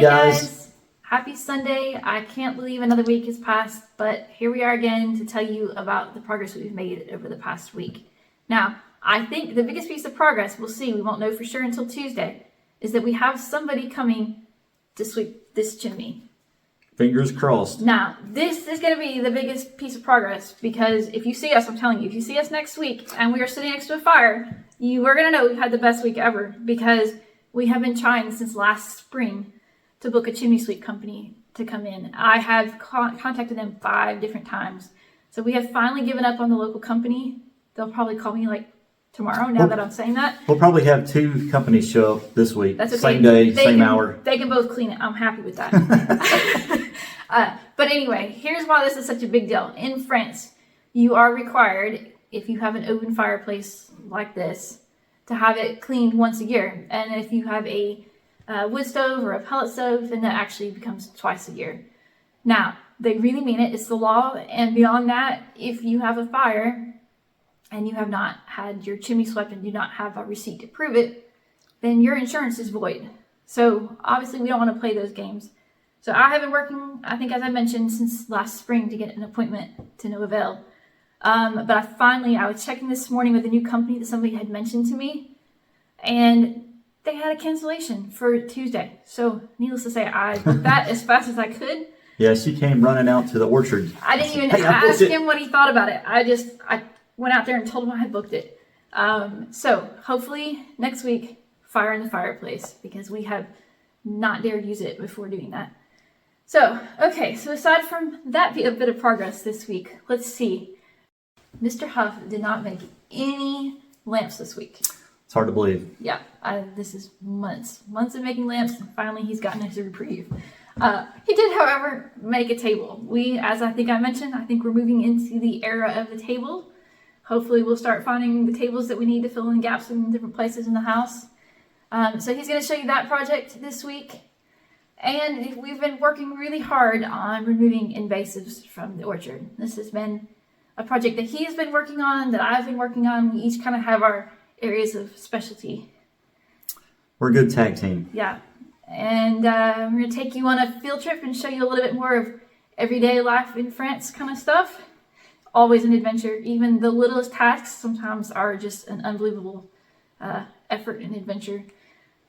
guys. Happy Sunday. I can't believe another week has passed, but here we are again to tell you about the progress we've made over the past week. Now, I think the biggest piece of progress, we'll see, we won't know for sure until Tuesday, is that we have somebody coming to sweep this chimney. Fingers crossed. Now, this is going to be the biggest piece of progress because if you see us, I'm telling you, if you see us next week and we are sitting next to a fire, you are going to know we've had the best week ever because we have been trying since last spring to book a chimney sweep company to come in. I have contacted them 5 different times. So we have finally given up on the local company. They'll probably call me like tomorrow now that I'm saying that. We'll probably have 2 companies show up this week. That's okay. Same day, same hour. They can both clean it. I'm happy with that. But anyway, here's why this is such a big deal. In France, you are required, if you have an open fireplace like this, to have it cleaned once a year. And if you have a wood stove or a pellet stove, then that actually becomes twice a year. Now, they really mean it. It's the law. And beyond that, if you have a fire and you have not had your chimney swept and do not have a receipt to prove it, then your insurance is void. So obviously we don't want to play those games. So I have been working, I think as I mentioned, since last spring to get an appointment to no avail. But I was checking this morning with a new company that somebody had mentioned to me, and they had a cancellation for Tuesday. So needless to say, I booked that as fast as I could. Yeah, she came running out to the orchard. I didn't even ask him what he thought about it. I went out there and told him I had booked it. So hopefully next week, fire in the fireplace, because we have not dared use it before doing that. So, okay, so aside from that bit of progress this week, let's see. Mr. Huff did not make any lamps this week. It's hard to believe. Yeah, this is months of making lamps, and finally he's gotten his reprieve. He did, however, make a table. As I think I mentioned, I think we're moving into the era of the table. Hopefully we'll start finding the tables that we need to fill in gaps in different places in the house. So he's going to show you that project this week. And we've been working really hard on removing invasives from the orchard. This has been a project that he's been working on, that I've been working on. We each kind of have our areas of specialty. We're a good tag team. Yeah. And we're going to take you on a field trip and show you a little bit more of everyday life in France kind of stuff. Always an adventure. Even the littlest tasks sometimes are just an unbelievable effort and adventure.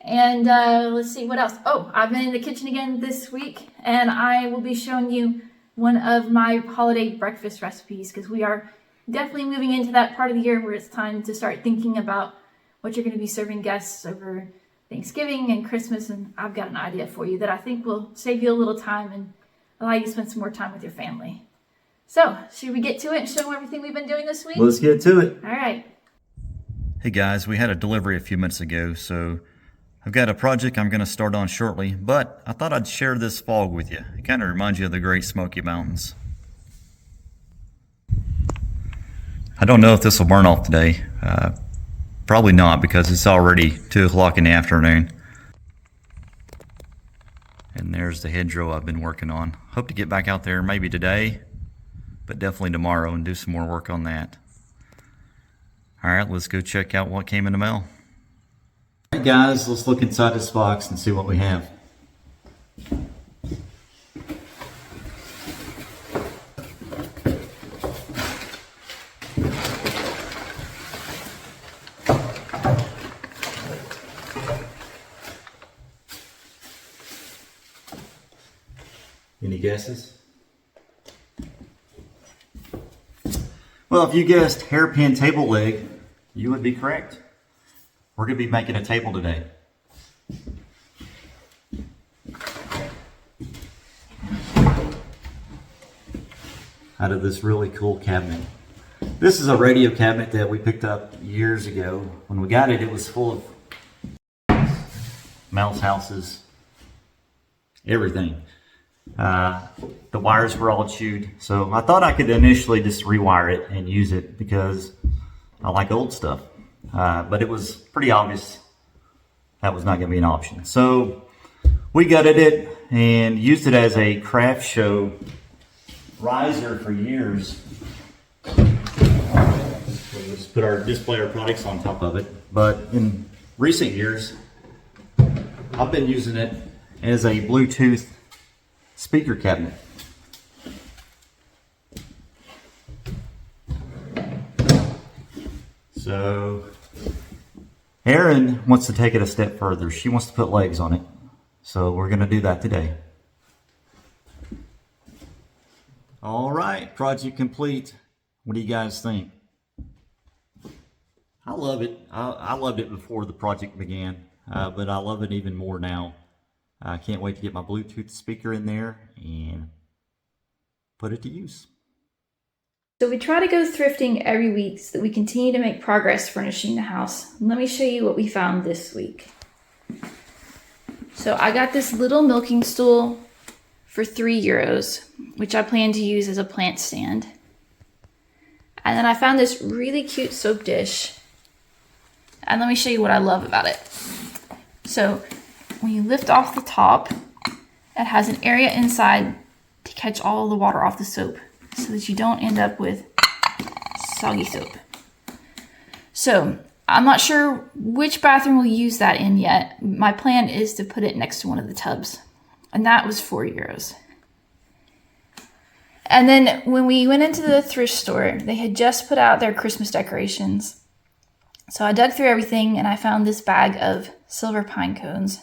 And let's see what else. Oh, I've been in the kitchen again this week, and I will be showing you one of my holiday breakfast recipes, because we are definitely moving into that part of the year where it's time to start thinking about what you're going to be serving guests over Thanksgiving and Christmas. And I've got an idea for you that I think will save you a little time and allow you to spend some more time with your family. So, should we get to it and show them everything we've been doing this week? Let's get to it. All right. Hey guys, we had a delivery a few minutes ago, so I've got a project I'm going to start on shortly, but I thought I'd share this fog with you. It kind of reminds you of the Great Smoky Mountains. I don't know if this will burn off today. Probably not, because it's already 2 o'clock in the afternoon. And there's the hedgerow I've been working on. Hope to get back out there maybe today, but definitely tomorrow, and do some more work on that. All right, let's go check out what came in the mail. All right, guys, let's look inside this box and see what we have. Any guesses? Well, if you guessed hairpin table leg, you would be correct. We're going to be making a table today. Out of this really cool cabinet. This is a radio cabinet that we picked up years ago. When we got it, it was full of mouse houses, everything. The wires were all chewed, so I thought I could initially just rewire it and use it because I like old stuff. But it was pretty obvious that was not going to be an option. So we gutted it and used it as a craft show riser for years. We'll just display our products on top of it. But in recent years, I've been using it is a Bluetooth speaker cabinet. So Erin wants to take it a step further. She wants to put legs on it. So we're going to do that today. All right, project complete. What do you guys think? I love it. I loved it before the project began, but I love it even more now. I can't wait to get my Bluetooth speaker in there and put it to use. So we try to go thrifting every week so that we continue to make progress furnishing the house. Let me show you what we found this week. So I got this little milking stool for €3, which I plan to use as a plant stand. And then I found this really cute soap dish. And let me show you what I love about it. So when you lift off the top, it has an area inside to catch all the water off the soap so that you don't end up with soggy soap. So I'm not sure which bathroom we'll use that in yet. My plan is to put it next to one of the tubs. And that was €4. And then when we went into the thrift store, they had just put out their Christmas decorations. So I dug through everything and I found this bag of silver pine cones.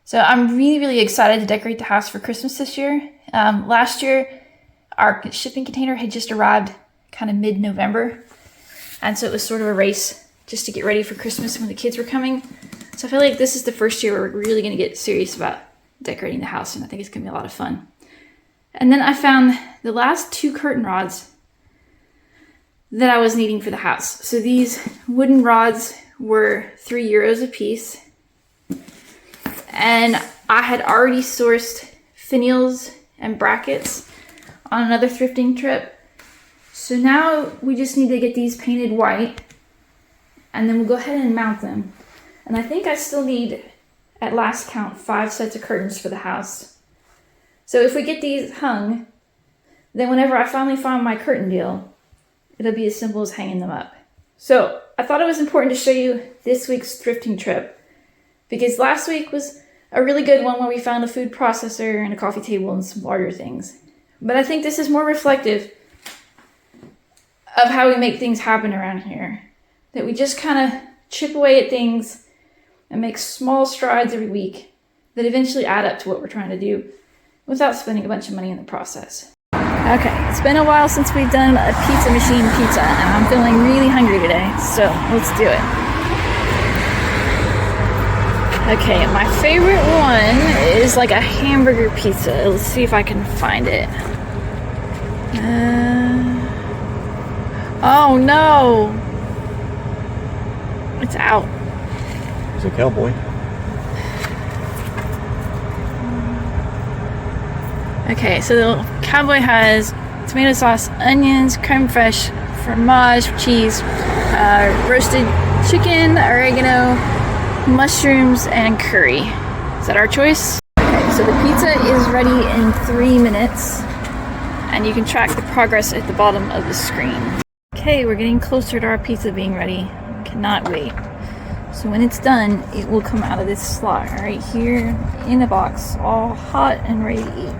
So I'm really, really excited to decorate the house for Christmas this year. Last year, our shipping container had just arrived kind of mid-November. And so it was sort of a race just to get ready for Christmas when the kids were coming. So I feel like this is the first year where we're really going to get serious about decorating the house, and I think it's going to be a lot of fun. And then I found the last 2 curtain rods that I was needing for the house. So these wooden rods were €3 a piece. And I had already sourced finials and brackets on another thrifting trip. So now we just need to get these painted white, and then we'll go ahead and mount them. And I think I still need, at last count, 5 sets of curtains for the house. So if we get these hung, then whenever I finally find my curtain deal, it'll be as simple as hanging them up. So I thought it was important to show you this week's thrifting trip, because last week was a really good one where we found a food processor and a coffee table and some larger things. But I think this is more reflective of how we make things happen around here. That we just kind of chip away at things and make small strides every week that eventually add up to what we're trying to do without spending a bunch of money in the process. Okay, it's been a while since we've done a pizza machine pizza, and I'm feeling really hungry today, so let's do it. Okay, my favorite one is like a hamburger pizza. Let's see if I can find it. Oh no! It's out. It's a cowboy. Okay, so the cowboy has tomato sauce, onions, creme fraiche, fromage, cheese, roasted chicken, oregano, mushrooms, and curry. Is that our choice? Okay, so the pizza is ready in 3 minutes, and you can track the progress at the bottom of the screen. Okay, we're getting closer to our pizza being ready. Cannot wait. So when it's done, it will come out of this slot right here in the box, all hot and ready to eat.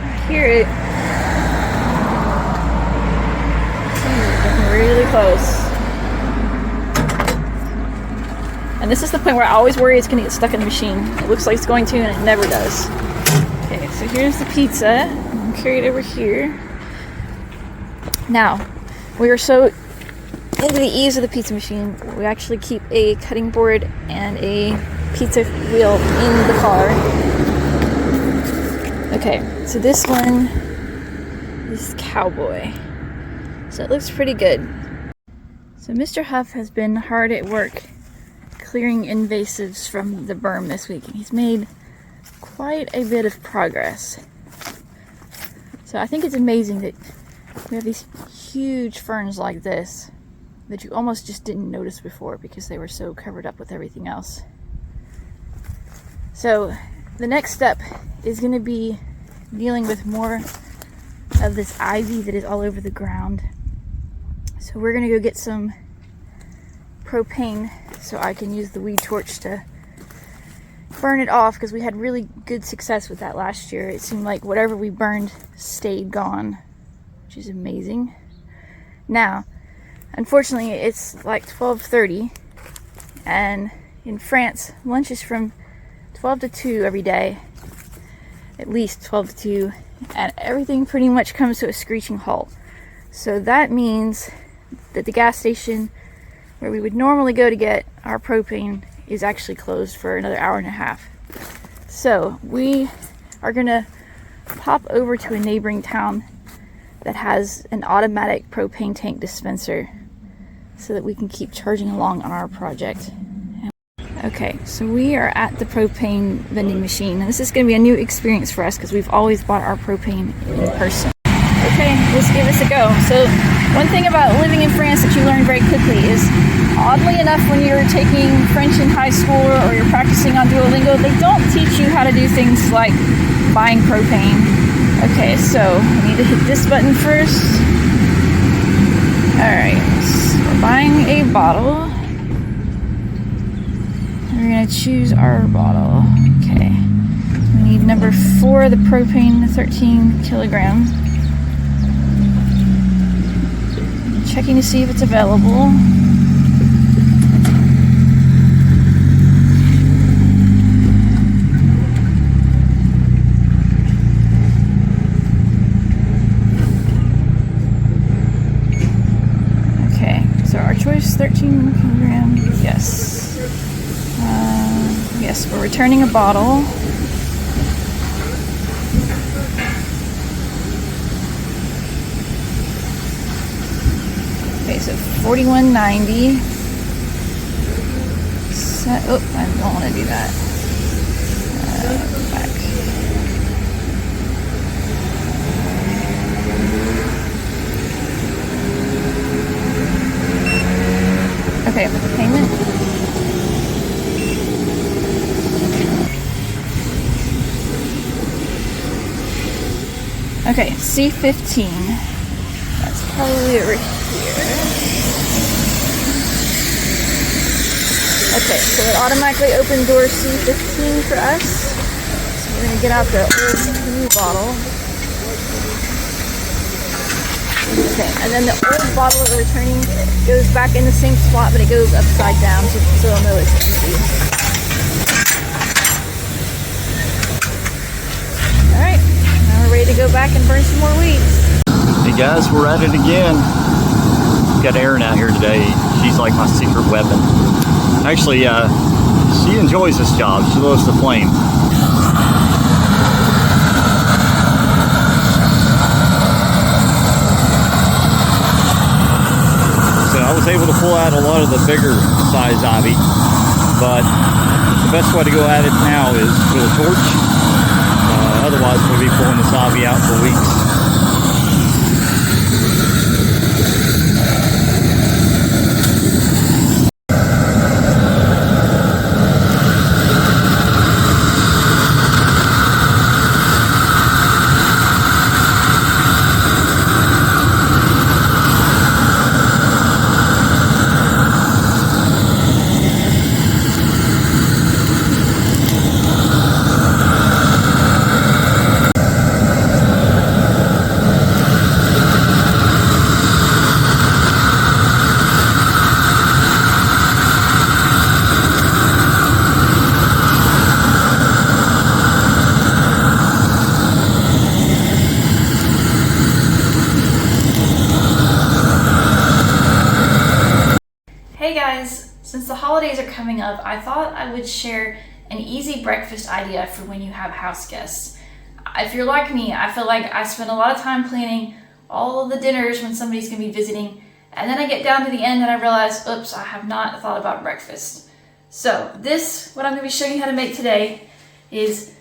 I hear it. Getting really close. And this is the point where I always worry it's going to get stuck in the machine. It looks like it's going to, and it never does. Okay, so here's the pizza. I'll carry it over here. Now, we are so into the ease of the pizza machine, we actually keep a cutting board and a pizza wheel in the car. Okay, so this one is Cowboy. So it looks pretty good. So Mr. Huff has been hard at work clearing invasives from the berm this week, and he's made quite a bit of progress. So I think it's amazing that we have these huge ferns like this that you almost just didn't notice before because they were so covered up with everything else. So the next step is going to be dealing with more of this ivy that is all over the ground. So we're going to go get some propane so I can use the weed torch to burn it off, because we had really good success with that last year. It seemed like whatever we burned stayed gone, which is amazing. Now, unfortunately, it's like 12:30, and in France, lunch is from 12 to 2 every day, at least 12 to 2, and everything pretty much comes to a screeching halt. So that means that the gas station where we would normally go to get our propane is actually closed for another hour and a half. So we are gonna pop over to a neighboring town that has an automatic propane tank dispenser so that we can keep charging along on our project. Okay, so we are at the propane vending machine, and this is going to be a new experience for us because we've always bought our propane in person. Okay, let's give this a go. So one thing about living in France that you learn very quickly is, oddly enough, when you're taking French in high school or you're practicing on Duolingo, they don't teach you how to do things like buying propane. Okay, so I need to hit this button first. Alright, so we're buying a bottle. We're gonna choose our bottle. Okay. We need number 4, the propane, 13 kilogram. Checking to see if it's available. Okay, so our choice, 13 kilogram, yes. Yes, we're returning a bottle. Okay, so $41.90. Oh, I don't want to do that. Back. Okay, payment. Okay, C15. That's probably over here. Okay, so it automatically opened door C15 for us. So we're gonna get out the old blue bottle. Okay, and then the old bottle that we're returning goes back in the same spot, but it goes upside down, so they'll know it's empty. Alright, now we're ready to go back and burn some more weeds. Hey guys, we're at it again. Got Erin out here today. She's like my secret weapon. Actually, she enjoys this job. She loves the flame. So I was able to pull out a lot of the bigger size ivy, but the best way to go at it now is with a torch. Otherwise, we'll be pulling this ivy out for weeks. Hey guys, since the holidays are coming up, I thought I would share an easy breakfast idea for when you have house guests. If you're like me, I feel like I spend a lot of time planning all of the dinners when somebody's gonna be visiting, and then I get down to the end and I realize, oops, I have not thought about breakfast. So what I'm gonna be showing you how to make today is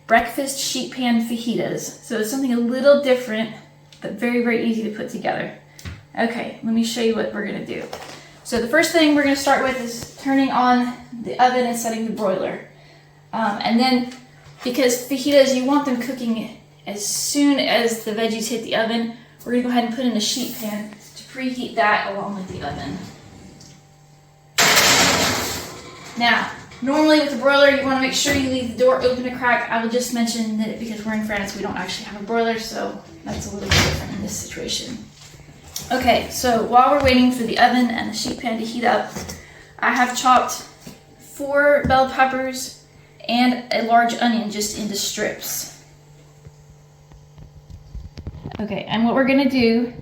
breakfast sheet pan fajitas. So it's something a little different, but very, very easy to put together. Okay, let me show you what we're gonna do. So the first thing we're going to start with is turning on the oven and setting the broiler. And then, because fajitas, you want them cooking as soon as the veggies hit the oven, we're going to go ahead and put in a sheet pan to preheat that along with the oven. Now, normally with the broiler, you want to make sure you leave the door open a crack. I will just mention that because we're in France, we don't actually have a broiler, so that's a little bit different in this situation. Okay, so while we're waiting for the oven and the sheet pan to heat up, I have chopped 4 bell peppers and a large onion just into strips. Okay, and what we're gonna do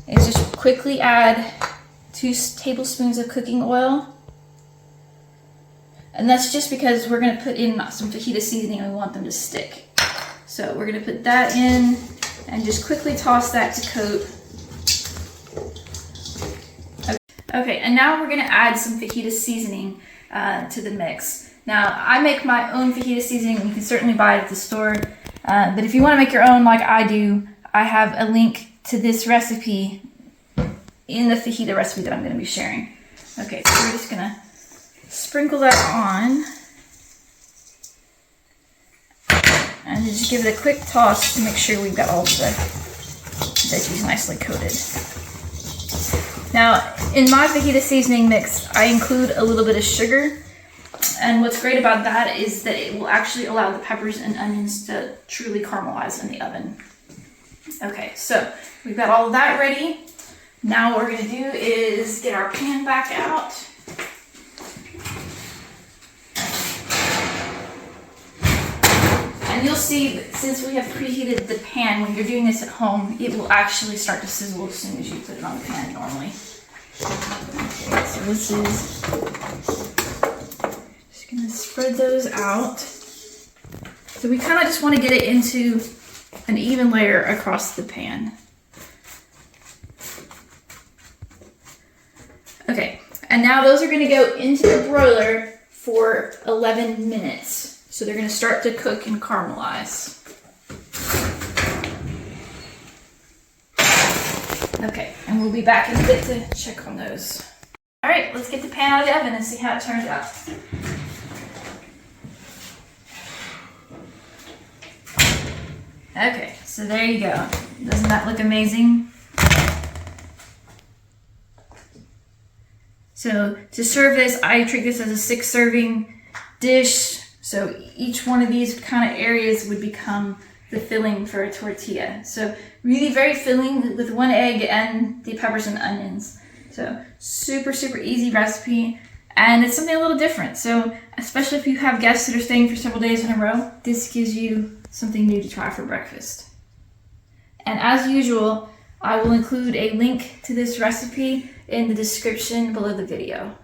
is just quickly add 2 tablespoons of cooking oil. And that's just because we're gonna put in some fajita seasoning and we want them to stick. So we're gonna put that in and just quickly toss that to coat. Okay, and now we're gonna add some fajita seasoning to the mix. Now, I make my own fajita seasoning. You can certainly buy it at the store. But if you wanna make your own like I do, I have a link to this recipe in the fajita recipe that I'm gonna be sharing. Okay, so we're just gonna sprinkle that on. And just give it a quick toss to make sure we've got all the veggies nicely coated. Now, in my fajita seasoning mix, I include a little bit of sugar. And what's great about that is that it will actually allow the peppers and onions to truly caramelize in the oven. Okay, so we've got all of that ready. Now what we're gonna do is get our pan back out. And you'll see that since we have preheated the pan, when you're doing this at home, it will actually start to sizzle as soon as you put it on the pan normally. Okay, so this is, just gonna spread those out. So we kind of just want to get it into an even layer across the pan. Okay, and now those are gonna go into the broiler for 11 minutes. So they're gonna start to cook and caramelize. Okay, and we'll be back in a bit to check on those. All right, let's get the pan out of the oven and see how it turns out. Okay, so there you go. Doesn't that look amazing? So to serve this, I treat this as a 6 serving dish. So each one of these kind of areas would become the filling for a tortilla. So really very filling with 1 egg and the peppers and onions. So super, super easy recipe. And it's something a little different. So especially if you have guests that are staying for several days in a row, this gives you something new to try for breakfast. And as usual, I will include a link to this recipe in the description below the video.